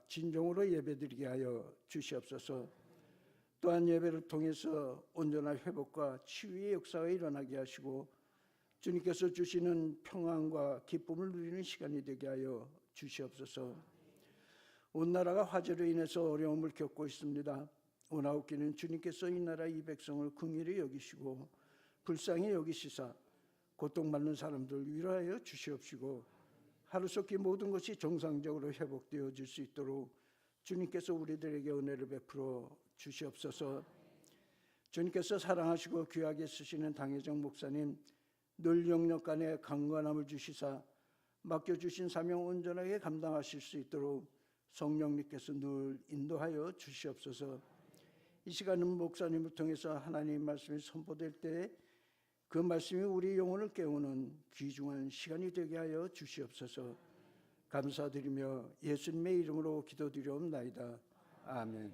진정으로 예배드리게 하여 주시옵소서. 또한 예배를 통해서 온전한 회복과 치유의 역사가 일어나게 하시고 주님께서 주시는 평안과 기쁨을 누리는 시간이 되게 하여 주시옵소서. 온 나라가 화재로 인해서 어려움을 겪고 있습니다. 오나옵기는 주님께서 이 나라 이 백성을 긍휼히 여기시고 불쌍히 여기시사 고통받는 사람들 위로하여 주시옵시고 하루속히 모든 것이 정상적으로 회복되어질 수 있도록 주님께서 우리들에게 은혜를 베풀어 주시옵소서. 주님께서 사랑하시고 귀하게 쓰시는 당회정 목사님 늘 영역 간에 강건함을 주시사 맡겨주신 사명 온전하게 감당하실 수 있도록 성령님께서 늘 인도하여 주시옵소서. 이 시간은 목사님을 통해서 하나님의 말씀이 선포될 때 그 말씀이 우리 영혼을 깨우는 귀중한 시간이 되게 하여 주시옵소서. 감사드리며 예수님의 이름으로 기도드리옵나이다. 아멘.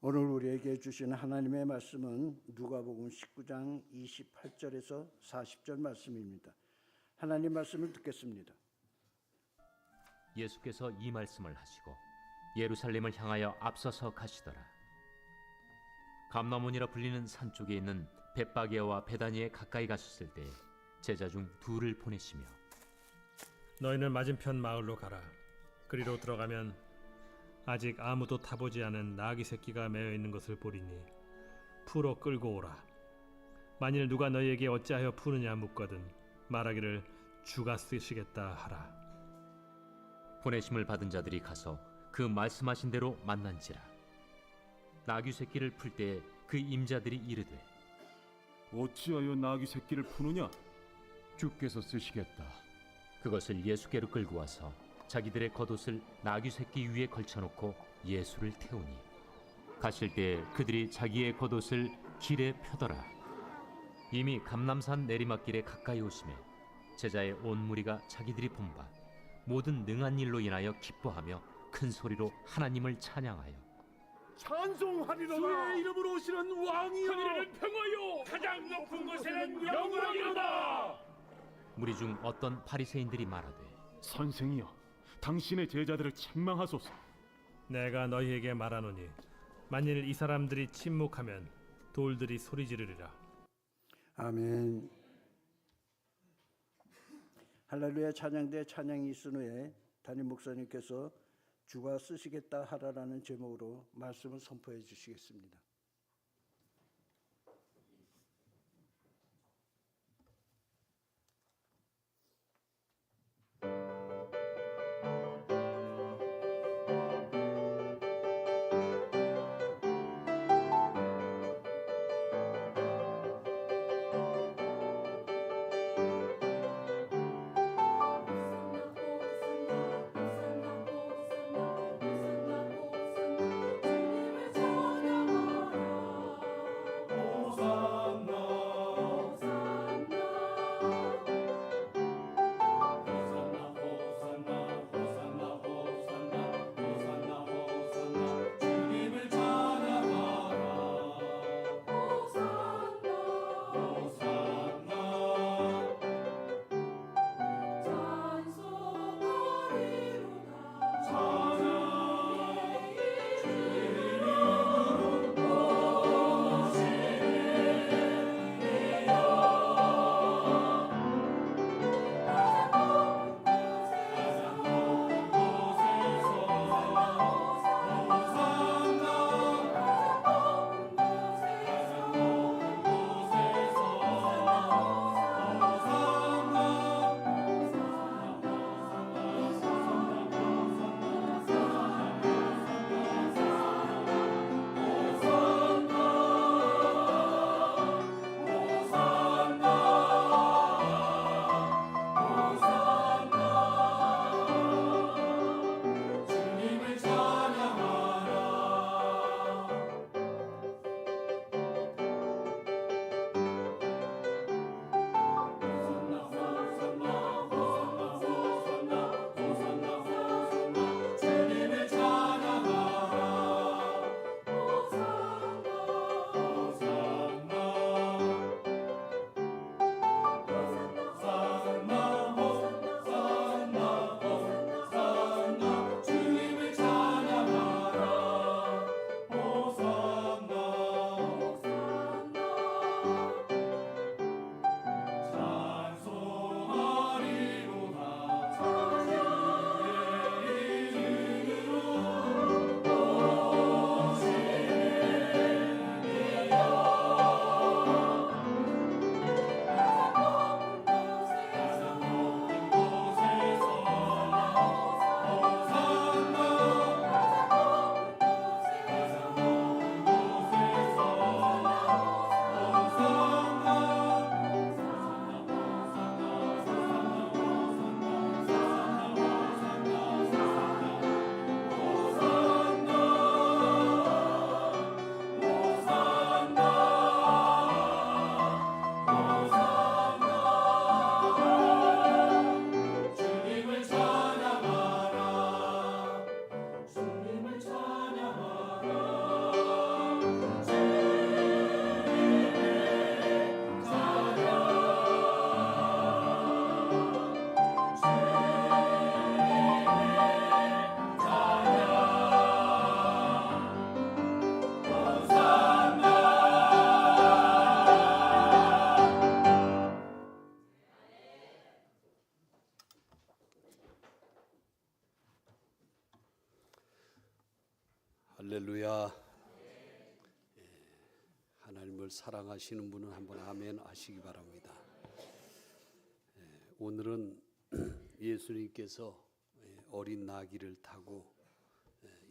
오늘 우리에게 주신 하나님의 말씀은 누가복음 19장 28절에서 40절 말씀입니다. 하나님 말씀을 듣겠습니다. 예수께서 이 말씀을 하시고 예루살렘을 향하여 앞서서 가시더라. 감람원이라 불리는 산 쪽에 있는 벳바게와 베다니에 가까이 가셨을 때 제자 중 둘을 보내시며 너희는 맞은편 마을로 가라. 그리로 들어가면 아직 아무도 타보지 않은 나귀 새끼가 매어 있는 것을 보리니 풀어 끌고 오라. 만일 누가 너희에게 어찌하여 푸느냐 묻거든 말하기를 주가 쓰시겠다 하라. 보내심을 받은 자들이 가서 그 말씀하신 대로 만난지라. 나귀 새끼를 풀 때에 그 임자들이 이르되 어찌하여 나귀 새끼를 푸느냐? 주께서 쓰시겠다. 그것을 예수께로 끌고 와서 자기들의 겉옷을 나귀 새끼 위에 걸쳐놓고 예수를 태우니 가실 때 그들이 자기의 겉옷을 길에 펴더라. 이미 감람산 내리막길에 가까이 오심에 제자의 온 무리가 자기들이 본 바 모든 능한 일로 인하여 기뻐하며 큰 소리로 하나님을 찬양하여 찬송하리로다. 주의 이름으로 오시는 왕이여, 하늘을 평하여 가장 높은 곳에는 영광이로다. 무리 중 어떤 바리새인들이 말하되 선생이여, 당신의 제자들을 책망하소서. 내가 너희에게 말하노니 만일 이 사람들이 침묵하면 돌들이 소리 지르리라. 아멘. 할렐루야 찬양대 찬양이 있은 후에 담임 목사님께서 주가 쓰시겠다 하라라는 제목으로 말씀을 선포해 주시겠습니다. 주님을 찬양하리 할렐루야. 하나님을 사랑하시는 분은 한번 아멘 하시기 바랍니다. 오늘은 예수님께서 어린 나귀를 타고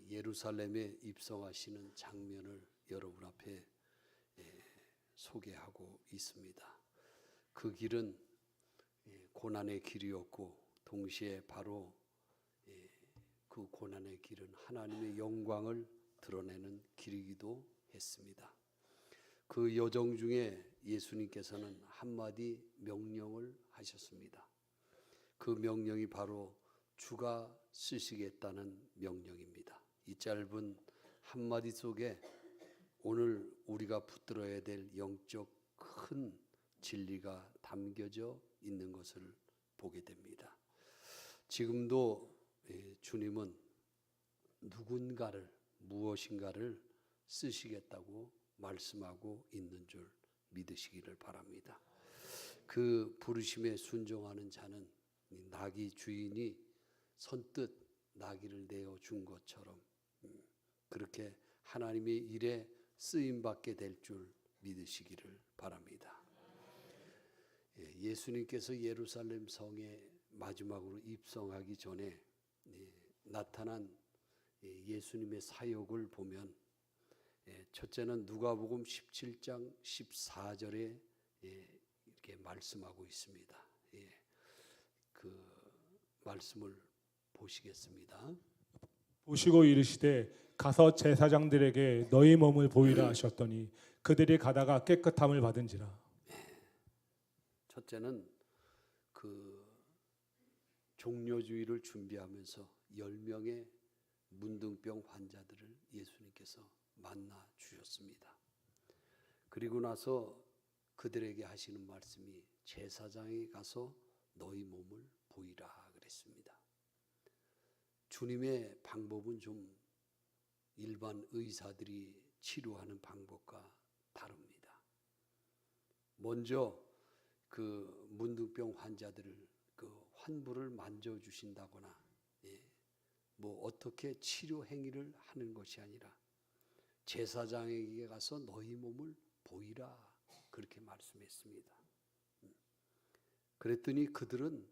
예루살렘에 입성하시는 장면을 여러분 앞에 소개하고 있습니다. 그 길은 고난의 길이었고 동시에 바로 그 고난의 길은 하나님의 영광을 드러내는 길이기도 했습니다. 그 여정 중에 예수님께서는 한마디 명령을 하셨습니다. 그 명령이 바로 주가 쓰시겠다는 명령입니다. 이 짧은 한마디 속에 오늘 우리가 붙들어야 될 영적 큰 진리가 담겨져 있는 것을 보게 됩니다. 지금도 주님은 누군가를 무엇인가를 쓰시겠다고 말씀하고 있는 줄 믿으시기를 바랍니다. 그 부르심에 순종하는 자는 나귀 주인이 선뜻 나귀를 내어 준 것처럼 그렇게 하나님의 일에 쓰임 받게 될 줄 믿으시기를 바랍니다. 예수님께서 예루살렘 성에 마지막으로 입성하기 전에 나타난 예수님의 사역을 보면 첫째는 누가복음 17장 14절에 이렇게 말씀하고 있습니다. 그 말씀을 보시겠습니다. 보시고 이르시되 가서 제사장들에게 너희 몸을 보이라 하셨더니 그들이 가다가 깨끗함을 받은지라. 첫째는 그 종료주의를 준비하면서 10명의 문둥병 환자들을 예수님께서 만나 주셨습니다. 그리고 나서 그들에게 하시는 말씀이 제사장에 가서 너희 몸을 보이라 그랬습니다. 주님의 방법은 좀 일반 의사들이 치료하는 방법과 다릅니다. 먼저 그 문둥병 환자들을 그 환부를 만져주신다거나 뭐 어떻게 치료 행위를 하는 것이 아니라 제사장에게 가서 너희 몸을 보이라 그렇게 말씀했습니다. 그랬더니 그들은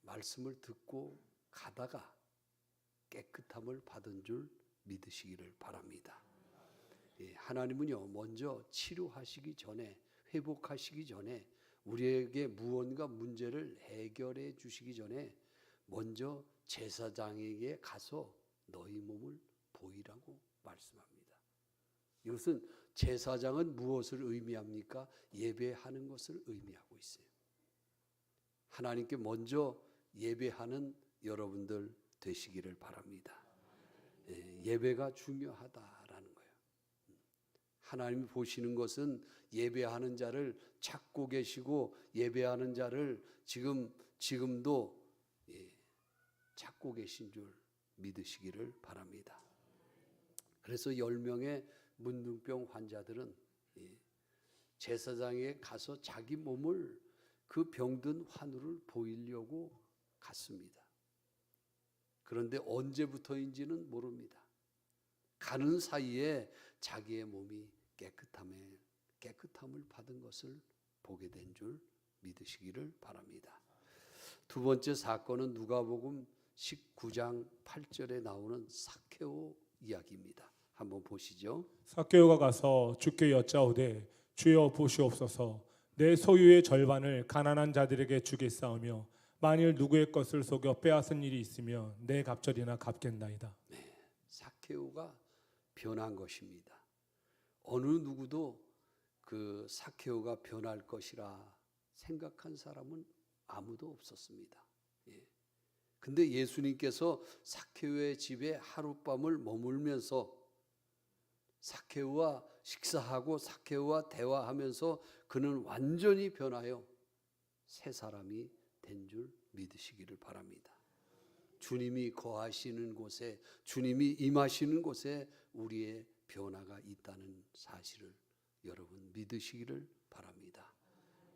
말씀을 듣고 가다가 깨끗함을 받은 줄 믿으시기를 바랍니다. 하나님은요 먼저 치료하시기 전에 회복하시기 전에 우리에게 무언가 문제를 해결해 주시기 전에 먼저 제사장에게 가서 너희 몸을 보이라고 말씀합니다. 이것은 제사장은 무엇을 의미합니까? 예배하는 것을 의미하고 있어요. 하나님께 먼저 예배하는 여러분들 되시기를 바랍니다. 예배가 중요하다라는 거예요. 하나님이 보시는 것은 예배하는 자를 찾고 계시고 예배하는 자를 지금도 찾고 계신 줄 믿으시기를 바랍니다. 그래서 10명의 문둥병 환자들은 제사장에 가서 자기 몸을 그 병든 환우를 보이려고 갔습니다. 그런데 언제부터인지는 모릅니다. 가는 사이에 자기의 몸이 깨끗함을 받은 것을 보게 된 줄 믿으시기를 바랍니다. 두 번째 사건은 누가복음 19장 8절에 나오는 삭개오 이야기입니다. 한번 보시죠. 삭개오가 가서 주께 여짜오되 주여 보시옵소서 내 소유의 절반을 가난한 자들에게 주겠사오며 만일 누구의 것을 속여 빼앗은 일이 있으면 내 갑절이나 갚겠나이다. 삭개오가 변한 것입니다. 어느 누구도 그 삭개오가 변할 것이라 생각한 사람은 아무도 없었습니다. 근데 예수님께서 삭개오의 집에 하룻밤을 머물면서 삭개오와 식사하고 삭개오와 대화하면서 그는 완전히 변하여 새 사람이 된 줄 믿으시기를 바랍니다. 주님이 거하시는 곳에, 주님이 임하시는 곳에 우리의 변화가 있다는 사실을 여러분 믿으시기를 바랍니다.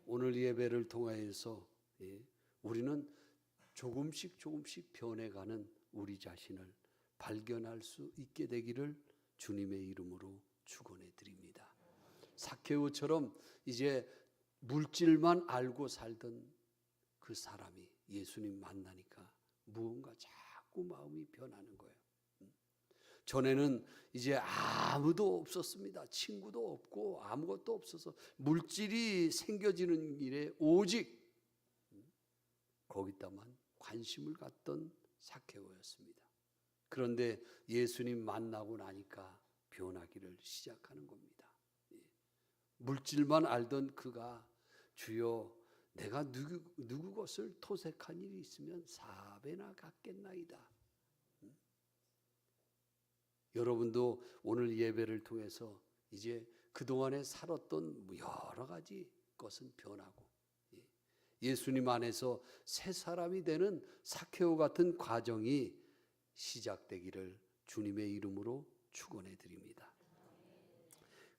오늘 예배를 통하여서 우리는 조금씩 변해가는 우리 자신을 발견할 수 있게 되기를 주님의 이름으로 축원해 드립니다. 삭개오처럼 이제 물질만 알고 살던 그 사람이 예수님 만나니까 무언가 자꾸 마음이 변하는 거예요. 전에는 이제 아무도 없었습니다. 친구도 없고 아무것도 없어서 물질이 생겨지는 일에 오직 거기다만 관심을 갖던 삭개오였습니다. 그런데 예수님 만나고 나니까 변하기를 시작하는 겁니다. 물질만 알던 그가 주여 내가 누구 것을 토색한 일이 있으면 4배나 갚겠나이다. 여러분도 오늘 예배를 통해서 이제 그동안에 살았던 여러 가지 것은 변하고 예수님 안에서 새 사람이 되는 삭개오 같은 과정이 시작되기를 주님의 이름으로 축원해 드립니다.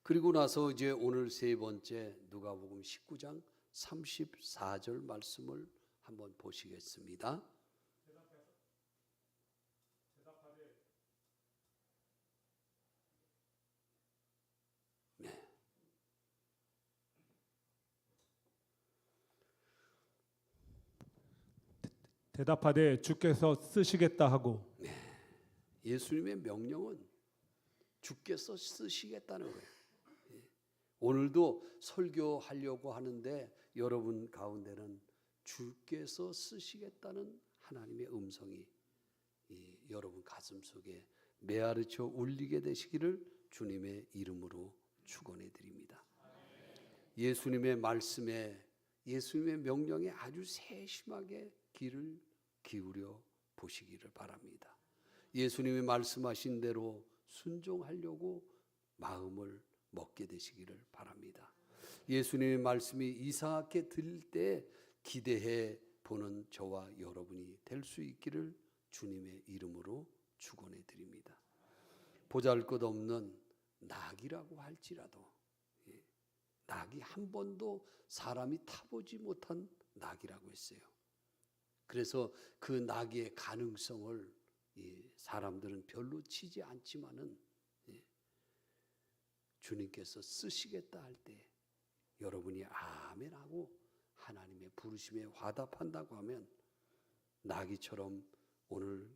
그리고 나서 이제 오늘 세 번째 누가복음 19장 34절 말씀을 한번 보시겠습니다. 네. 대답하되 주께서 쓰시겠다 하고 예수님의 명령은 주께서 쓰시겠다는 거예요. 오늘도 설교하려고 하는데 여러분 가운데는 주께서 쓰시겠다는 하나님의 음성이 여러분 가슴 속에 메아르쳐 울리게 되시기를 주님의 이름으로 축원해 드립니다. 예수님의 말씀에 예수님의 명령에 아주 세심하게 귀를 기울여 보시기를 바랍니다. 예수님이 말씀하신 대로 순종하려고 마음을 먹게 되시기를 바랍니다. 예수님의 말씀이 이상하게 들릴 때 기대해 보는 저와 여러분이 될 수 있기를 주님의 이름으로 축원해 드립니다. 보잘것없는 낙이라고 할지라도 낙이 한 번도 사람이 타보지 못한 낙이라고 했어요. 그래서 그 낙의 가능성을 사람들은 별로 치지 않지만은 주님께서 쓰시겠다 할 때 여러분이 아멘하고 하나님의 부르심에 화답한다고 하면 나귀처럼 오늘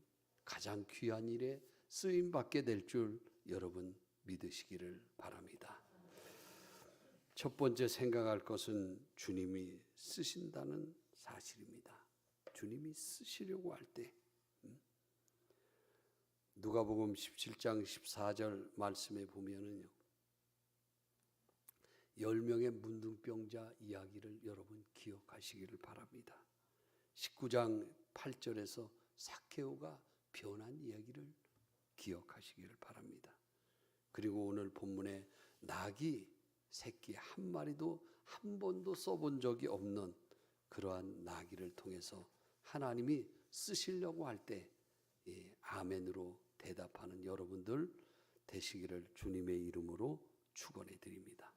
가장 귀한 일에 쓰임 받게 될 줄 여러분 믿으시기를 바랍니다. 첫 번째 생각할 것은 주님이 쓰신다는 사실입니다. 주님이 쓰시려고 할 때 누가복음 17장 14절 말씀에 보면은요. 10명의 문둥병자 이야기를 여러분 기억하시기를 바랍니다. 19장 8절에서 삭개오가 변한 이야기를 기억하시기를 바랍니다. 그리고 오늘 본문에 나귀 새끼 한 마리도 한 번도 써본 적이 없는 그러한 나귀를 통해서 하나님이 쓰시려고 할 때 아멘으로 대답하는 여러분들 되시기를 주님의 이름으로 축원해 드립니다.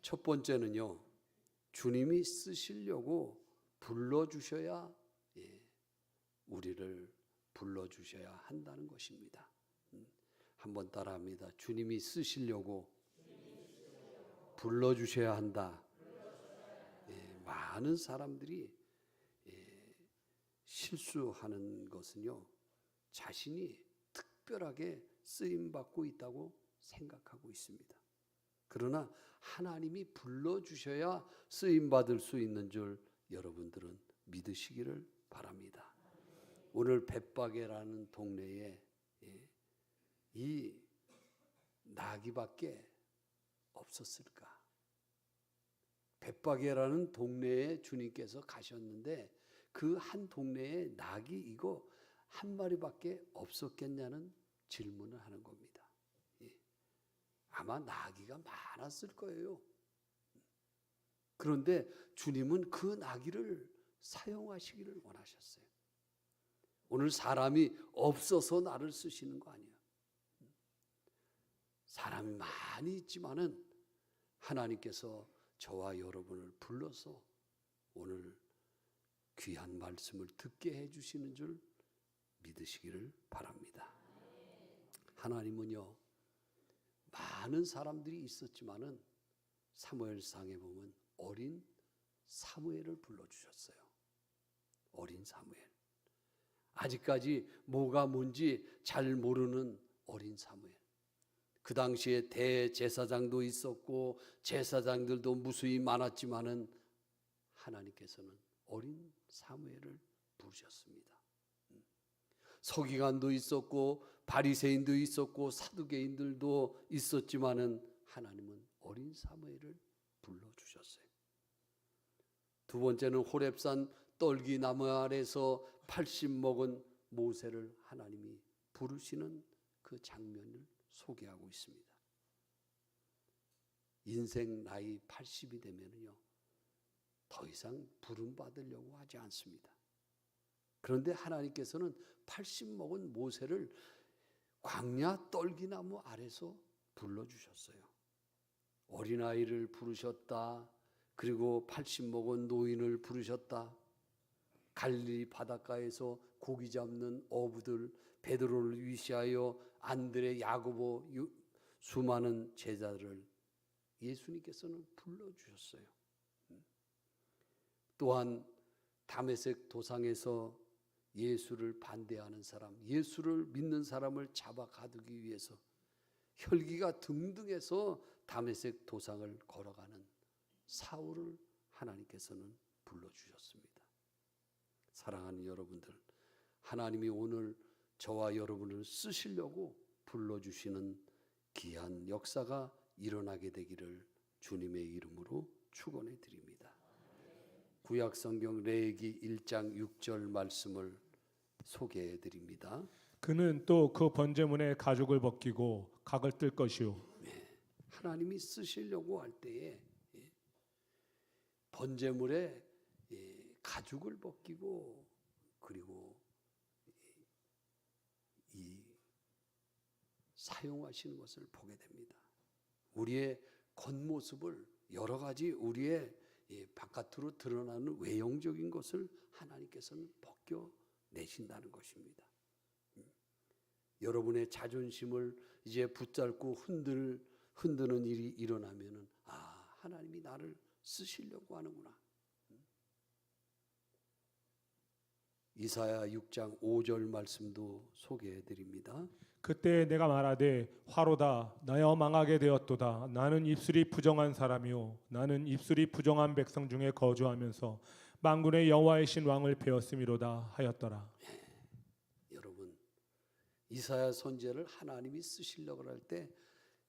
첫 번째는요, 주님이 쓰시려고 불러주셔야 우리를 불러주셔야 한다는 것입니다. 한번 따라합니다. 주님이 쓰시려고 불러주셔야 한다. 많은 사람들이 실수하는 것은요, 자신이 특별하게 쓰임받고 있다고 생각하고 있습니다. 그러나 하나님이 불러주셔야 쓰임받을 수 있는 줄 여러분들은 믿으시기를 바랍니다. 오늘 벳바게라는 동네에 이 나귀밖에 없었을까? 벳바게라는 동네에 주님께서 가셨는데 그 한 동네에 나귀 이거 한 마리밖에 없었겠냐는 질문을 하는 겁니다. 아마 나귀가 많았을 거예요. 그런데 주님은 그 나귀를 사용하시기를 원하셨어요. 오늘 사람이 없어서 나를 쓰시는 거 아니에요. 사람이 많이 있지만은 하나님께서 저와 여러분을 불러서 오늘 귀한 말씀을 듣게 해주시는 줄 믿으시기를 바랍니다. 하나님은요, 많은 사람들이 있었지만은 사무엘상에 보면 어린 사무엘을 불러주셨어요. 어린 사무엘. 아직까지 뭐가 뭔지 잘 모르는 어린 사무엘. 그 당시에 대제사장도 있었고 제사장들도 무수히 많았지만은 하나님께서는 어린 사무엘을 부르셨습니다. 서기관도 있었고 바리새인도 있었고 사두개인들도 있었지만은 하나님은 어린 사무엘을 불러주셨어요. 두 번째는 호렙산 떨기나무 아래서 80 먹은 모세를 하나님이 부르시는 그 장면을 소개하고 있습니다. 인생 나이 80이 되면요, 더 이상 부름 받으려고 하지 않습니다. 그런데 하나님께서는 80 먹은 모세를 광야 떨기나무 아래서 불러주셨어요. 어린아이를 부르셨다. 그리고 80 먹은 노인을 부르셨다. 갈릴리 바닷가에서 고기 잡는 어부들 베드로를 위시하여 안드레, 야고보, 수많은 제자들을 예수님께서는 불러주셨어요. 또한 다메섹 도상에서 예수를 반대하는 사람, 예수를 믿는 사람을 잡아 가두기 위해서 혈기가 등등해서 다메섹 도상을 걸어가는 사울을 하나님께서는 불러주셨습니다. 사랑하는 여러분들, 하나님이 오늘 저와 여러분을 쓰시려고 불러주시는 귀한 역사가 일어나게 되기를 주님의 이름으로 축원해 드립니다. 구약성경 레위기 1장 6절 말씀을 소개해 드립니다. 그는 또 그 번제문에 가죽을 벗기고 각을 뜰 것이요. 하나님이 쓰시려고 할 때에 번제물에 가죽을 벗기고 그리고 이 사용하시는 것을 보게 됩니다. 우리의 겉모습을 여러 가지 우리의 바깥으로 드러나는 외형적인 것을 하나님께서는 벗겨내신다는 것입니다. 여러분의 자존심을 이제 붙잡고 흔드는 일이 일어나면은 하나님이 나를 쓰시려고 하는구나. 이사야 6장 5절 말씀도 소개해 드립니다. 그때 내가 말하되 화로다 나여 망하게 되었도다. 나는 입술이 부정한 사람이요 나는 입술이 부정한 백성 중에 거주하면서 만군의 여호와이신 왕을 배웠음이로다 하였더라. 여러분, 이사야 선지자를 하나님이 쓰시려고 할 때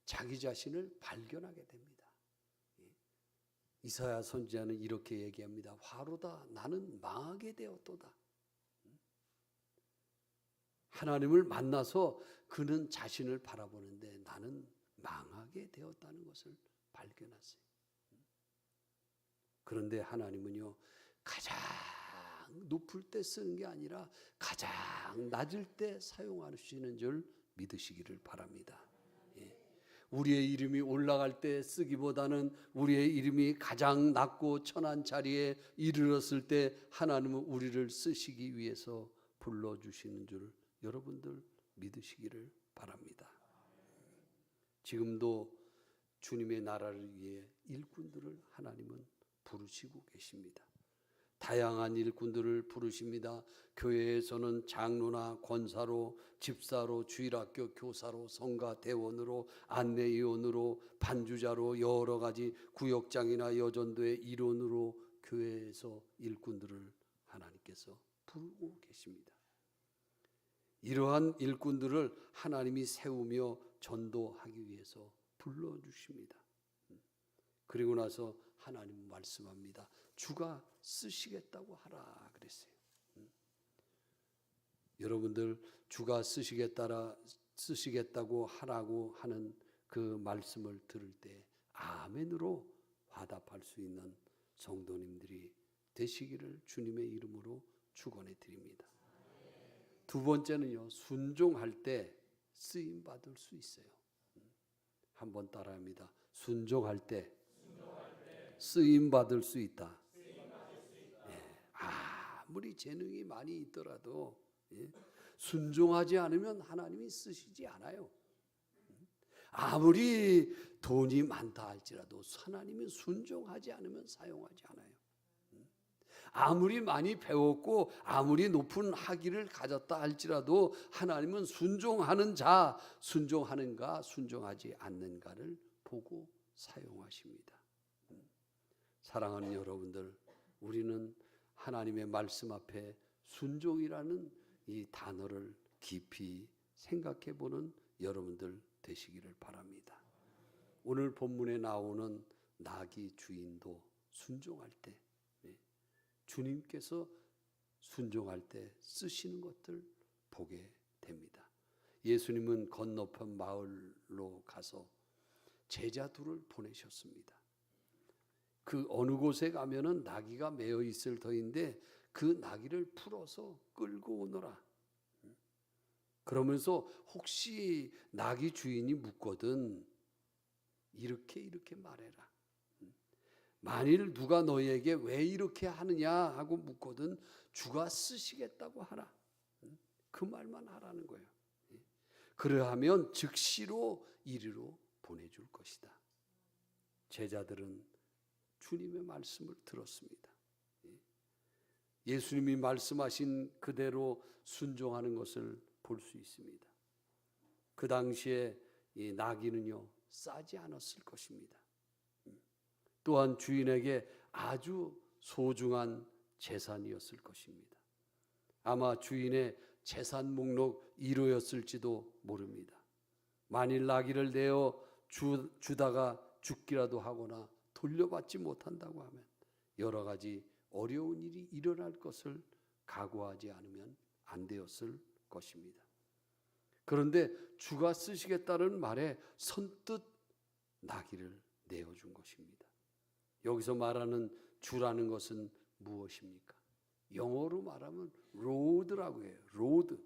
자기 자신을 발견하게 됩니다. 이사야 선지자는 이렇게 얘기합니다. 화로다 나는 망하게 되었도다. 하나님을 만나서 그는 자신을 바라보는데 나는 망하게 되었다는 것을 발견했어요. 그런데 하나님은요, 가장 높을 때 쓰는 게 아니라 가장 낮을 때 사용하시는 줄 믿으시기를 바랍니다. 우리의 이름이 올라갈 때 쓰기보다는 우리의 이름이 가장 낮고 천한 자리에 이르렀을 때 하나님은 우리를 쓰시기 위해서 불러주시는 줄 여러분들 믿으시기를 바랍니다. 지금도 주님의 나라를 위해 일꾼들을 하나님은 부르시고 계십니다. 다양한 일꾼들을 부르십니다. 교회에서는 장로나 권사로, 집사로, 주일학교 교사로, 성가 대원으로, 안내위원으로, 반주자로, 여러 가지 구역장이나 여전도의 일원으로 교회에서 일꾼들을 하나님께서 부르고 계십니다. 이러한 일꾼들을 하나님이 세우며 전도하기 위해서 불러주십니다. 그리고 나서 하나님 말씀합니다. 주가 쓰시겠다고 하라 그랬어요. 여러분들 주가 쓰시겠다고 하라고 하는 그 말씀을 들을 때 아멘으로 화답할 수 있는 성도님들이 되시기를 주님의 이름으로 축원해 드립니다. 두 번째는요, 순종할 때 쓰임 받을 수 있어요. 한번 따라합니다. 순종할 때 쓰임 받을 수 있다. 아무리 재능이 많이 있더라도 순종하지 않으면 하나님이 쓰시지 않아요. 아무리 돈이 많다 할지라도 하나님은 순종하지 않으면 사용하지 않아요. 아무리 많이 배웠고 아무리 높은 학위를 가졌다 할지라도 하나님은 순종하는 자, 순종하는가 순종하지 않는가를 보고 사용하십니다. 사랑하는 여러분들, 우리는 하나님의 말씀 앞에 순종이라는 이 단어를 깊이 생각해 보는 여러분들 되시기를 바랍니다. 오늘 본문에 나오는 나귀 주인도 순종할 때, 주님께서 순종할 때 쓰시는 것들 보게 됩니다. 예수님은 건너편 마을로 가서 제자 둘을 보내셨습니다. 그 어느 곳에 가면은 나귀가 매여 있을 터인데 그 나귀를 풀어서 끌고 오너라. 그러면서 혹시 나귀 주인이 묻거든 이렇게 말해라. 만일 누가 너희에게 왜 이렇게 하느냐 하고 묻거든 주가 쓰시겠다고 하라. 그 말만 하라는 거예요. 그러하면 즉시로 이리로 보내줄 것이다. 제자들은 주님의 말씀을 들었습니다. 예수님이 말씀하신 그대로 순종하는 것을 볼 수 있습니다. 그 당시에 이 나귀는요 싸지 않았을 것입니다. 또한 주인에게 아주 소중한 재산이었을 것입니다. 아마 주인의 재산 목록 1호였을지도 모릅니다. 만일 나귀를 내어 주다가 죽기라도 하거나 돌려받지 못한다고 하면 여러 가지 어려운 일이 일어날 것을 각오하지 않으면 안 되었을 것입니다. 그런데 주가 쓰시겠다는 말에 선뜻 나귀를 내어준 것입니다. 여기서 말하는 주라는 것은 무엇입니까? 영어로 말하면 로드라고 해요. 로드.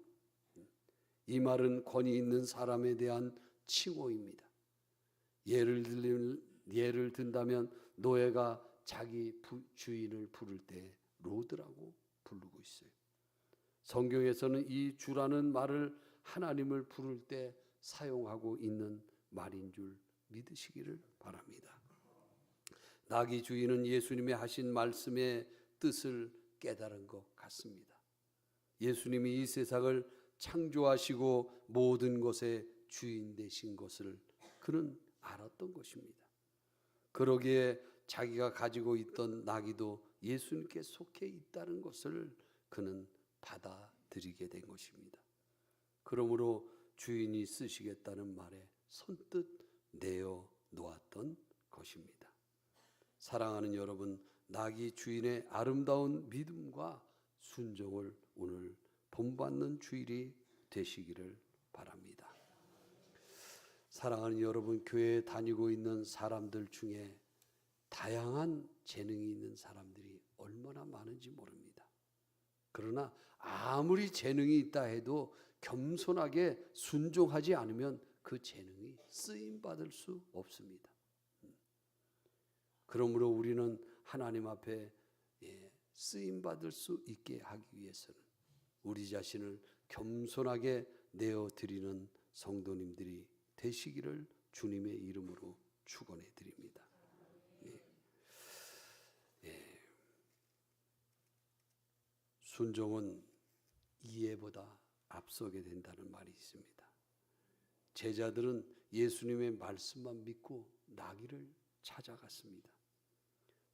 이 말은 권위 있는 사람에 대한 칭호입니다. 예를 든다면 노예가 자기 주인을 부를 때 로드라고 부르고 있어요. 성경에서는 이 주라는 말을 하나님을 부를 때 사용하고 있는 말인 줄 믿으시기를 바랍니다. 나귀 주인은 예수님이 하신 말씀의 뜻을 깨달은 것 같습니다. 예수님이 이 세상을 창조하시고 모든 것의 주인 되신 것을 그는 알았던 것입니다. 그러기에 자기가 가지고 있던 나귀도 예수님께 속해 있다는 것을 그는 받아들이게 된 것입니다. 그러므로 주인이 쓰시겠다는 말에 선뜻 내어 놓았던 것입니다. 사랑하는 여러분, 나귀 주인의 아름다운 믿음과 순종을 오늘 본받는 주일이 되시기를 바랍니다. 사랑하는 여러분, 교회에 다니고 있는 사람들 중에 다양한 재능이 있는 사람들이 얼마나 많은지 모릅니다. 그러나 아무리 재능이 있다 해도 겸손하게 순종하지 않으면 그 재능이 쓰임받을 수 없습니다. 그러므로 우리는 하나님 앞에 쓰임받을 수 있게 하기 위해서는 우리 자신을 겸손하게 내어드리는 성도님들이 되시기를 주님의 이름으로 축원해 드립니다. 순종은 이해보다 앞서게 된다는 말이 있습니다. 제자들은 예수님의 말씀만 믿고 나귀를 찾아갔습니다.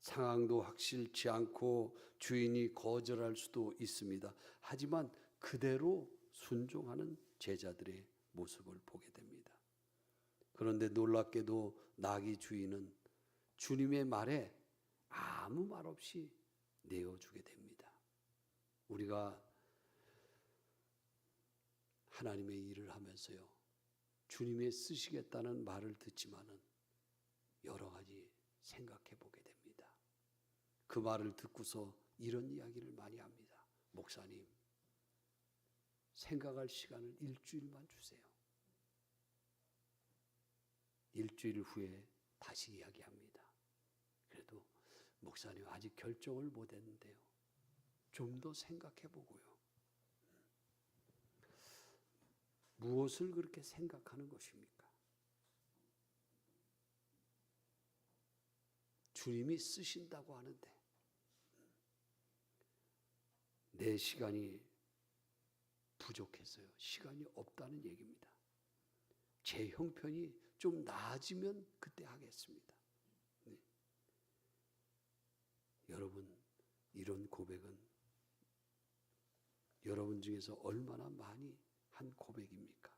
상황도 확실치 않고 주인이 거절할 수도 있습니다. 하지만 그대로 순종하는 제자들의 모습을 보게 됩니다. 그런데 놀랍게도 나귀 주인은 주님의 말에 아무 말 없이 내어주게 됩니다. 우리가 하나님의 일을 하면서요, 주님의 쓰시겠다는 말을 듣지만은 여러 가지 생각해 보게 됩니다. 그 말을 듣고서 이런 이야기를 많이 합니다. 목사님, 생각할 시간을 일주일만 주세요. 일주일 후에 다시 이야기합니다. 그래도 목사님 아직 결정을 못 했는데요. 좀 더 생각해 보고요. 무엇을 그렇게 생각하는 것입니까? 주님이 쓰신다고 하는데 내 시간이 부족해서요. 시간이 없다는 얘기입니다. 제 형편이 좀 나아지면 그때 하겠습니다. 네. 여러분, 이런 고백은 여러분 중에서 얼마나 많이 한 고백입니까?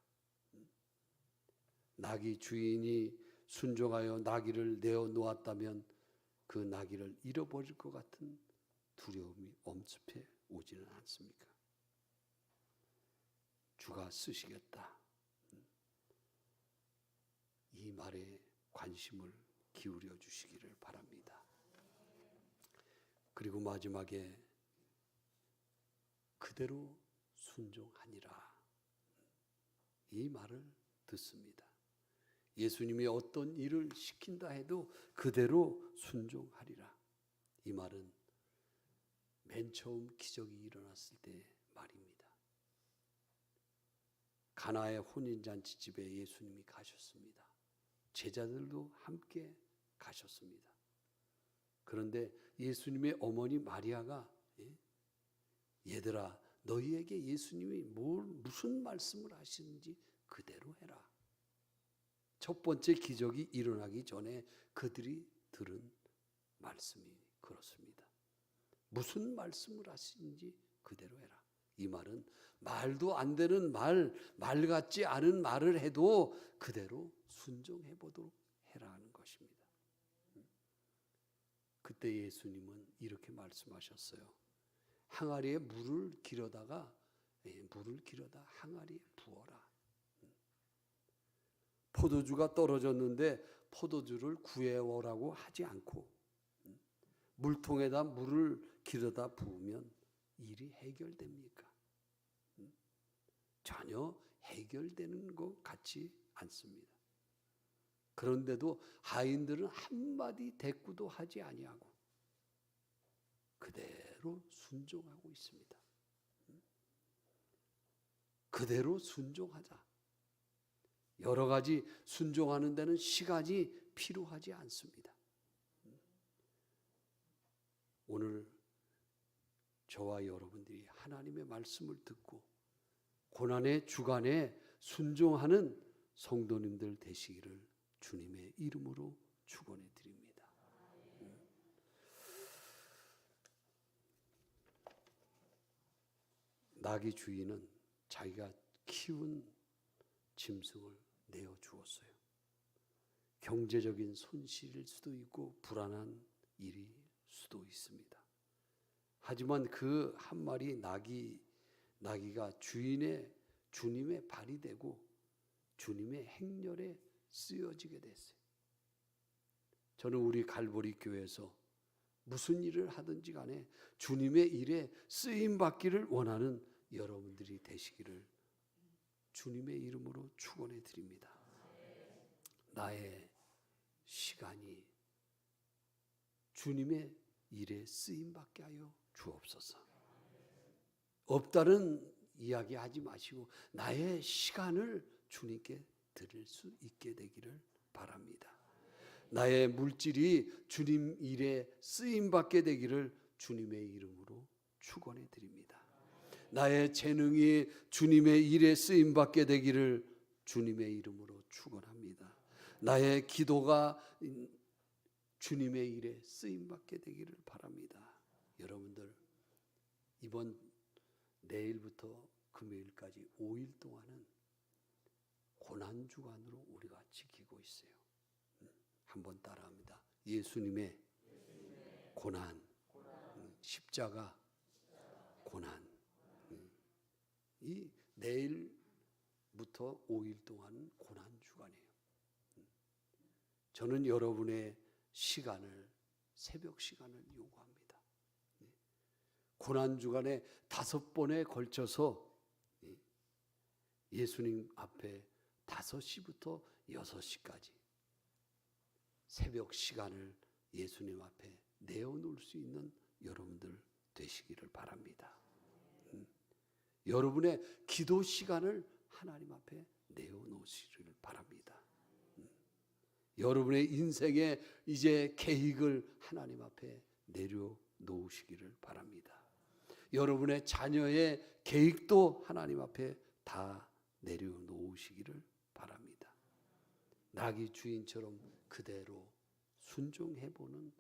나귀 주인이 순종하여 나귀를 내어 놓았다면 그 나귀를 잃어버릴 것 같은 두려움이 엄습해 오지는 않습니까? 주가 쓰시겠다. 이 말에 관심을 기울여 주시기를 바랍니다. 그리고 마지막에 그대로 순종하니라. 이 말을 듣습니다. 예수님이 어떤 일을 시킨다 해도 그대로 순종하리라. 이 말은 맨 처음 기적이 일어났을 때 말입니다. 가나의 혼인잔치 집에 예수님이 가셨습니다. 제자들도 함께 가셨습니다. 그런데 예수님의 어머니 마리아가 얘들아 너희에게 예수님이 무슨 말씀을 하시는지 그대로 해라. 첫 번째 기적이 일어나기 전에 그들이 들은 말씀이 그렇습니다. 무슨 말씀을 하시는지 그대로 해라. 이 말은 말도 안 되는 말 같지 않은 말을 해도 그대로 순종해 보도록 해라는 것입니다. 그때 예수님은 이렇게 말씀하셨어요. 항아리에 물을 길어다가 항아리에 부어라. 포도주가 떨어졌는데 포도주를 구해오라고 하지 않고 물통에다 물을 길어다 부으면 일이 해결됩니까? 전혀 해결되는 것 같지 않습니다. 그런데도 하인들은 한마디 대꾸도 하지 아니하고 그대로 순종하고 있습니다. 그대로 순종하자. 여러 가지 순종하는 데는 시간이 필요하지 않습니다. 오늘 저와 여러분들이 하나님의 말씀을 듣고 고난의 주간에 순종하는 성도님들 되시기를 주님의 이름으로 축원해 드립니다. 나귀 주인은 자기가 키운 짐승을 내어 주었어요. 경제적인 손실일 수도 있고 불안한 일일 수도 있습니다. 하지만 그 한 마리 나귀가 주님의 발이 되고 주님의 행렬에 쓰여지게 됐어요. 저는 우리 갈보리 교회에서 무슨 일을 하든지 간에 주님의 일에 쓰임 받기를 원하는 여러분들이 되시기를 주님의 이름으로 축원해 드립니다. 나의 시간이 주님의 일에 쓰임 받게 하여 주옵소서. 없다는 이야기 하지 마시고 나의 시간을 주님께 드릴 수 있게 되기를 바랍니다. 나의 물질이 주님 일에 쓰임 받게 되기를 주님의 이름으로 축원해 드립니다. 나의 재능이 주님의 일에 쓰임 받게 되기를 주님의 이름으로 축원합니다. 나의 기도가 주님의 일에 쓰임 받게 되기를 바랍니다. 여러분들 이번 내일부터 금요일까지 5일 동안은 고난 주간으로 우리가 지키고 있어요. 한번 따라합니다. 예수님의 고난, 십자가 고난. 이 내일부터 5일 동안은 고난 주간이에요. 저는 여러분의 시간을 새벽 시간을 요구합니다. 고난 주간에 5번에 걸쳐서 예수님 앞에 5시부터 6시까지 새벽 시간을 예수님 앞에 내어놓을 수 있는 여러분들 되시기를 바랍니다. 여러분의 기도 시간을 하나님 앞에 내어놓으시기를 바랍니다. 여러분의 인생에 이제 계획을 하나님 앞에 내려놓으시기를 바랍니다. 여러분의 자녀의 계획도 하나님 앞에 다 내려놓으시기를 바랍니다. 나귀 주인처럼 그대로 순종해보는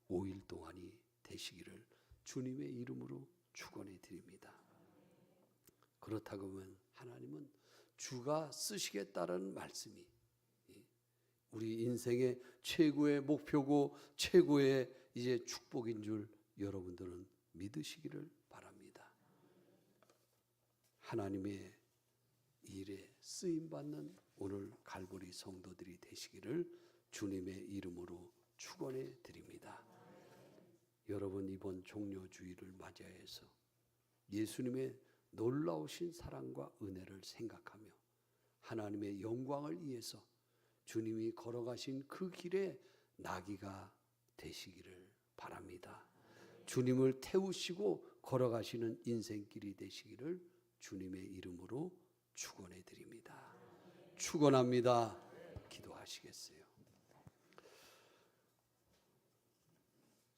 5일 동안이 되시기를 주님의 이름으로 축원해 드립니다. 그렇다고 하면 하나님은 주가 쓰시겠다는 말씀이 우리 인생의 최고의 목표고 최고의 이제 축복인 줄 여러분들은 믿으시기를 바랍니다. 하나님의 일에 쓰임받는 오늘 갈보리 성도들이 되시기를 주님의 이름으로 축원해 드립니다. 여러분 이번 종료주일을 맞이해서 예수님의 놀라우신 사랑과 은혜를 생각하며 하나님의 영광을 위해서 주님이 걸어가신 그 길에 나귀가 되시기를 바랍니다. 주님을 태우시고 걸어가시는 인생길이 되시기를 주님의 이름으로 축원해 드립니다. 축원합니다. 기도하시겠어요?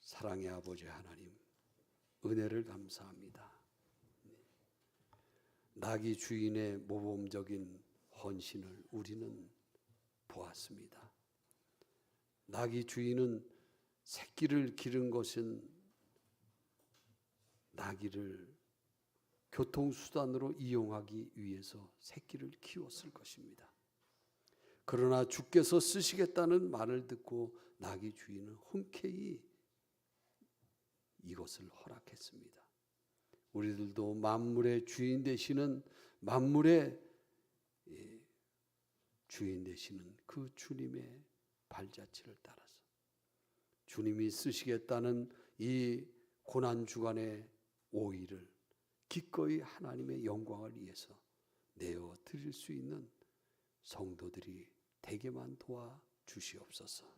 사랑의 아버지 하나님, 은혜를 감사합니다. 나귀 주인의 모범적인 헌신을 우리는 보았습니다. 나귀 주인은 새끼를 기른 것은 나귀를 교통수단으로 이용하기 위해서 새끼를 키웠을 것입니다. 그러나 주께서 쓰시겠다는 말을 듣고 나귀 주인은 흔쾌히 이것을 허락했습니다. 우리들도 만물의 주인 되시는 만물의 주인 되시는 그 주님의 발자취를 따라서 주님이 쓰시겠다는 이 고난 주간의 5일을 기꺼이 하나님의 영광을 위해서 내어 드릴 수 있는 성도들이 되게만 도와 주시옵소서.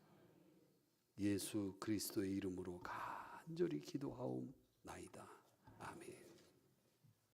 예수 그리스도의 이름으로 간절히 기도하옵나이다.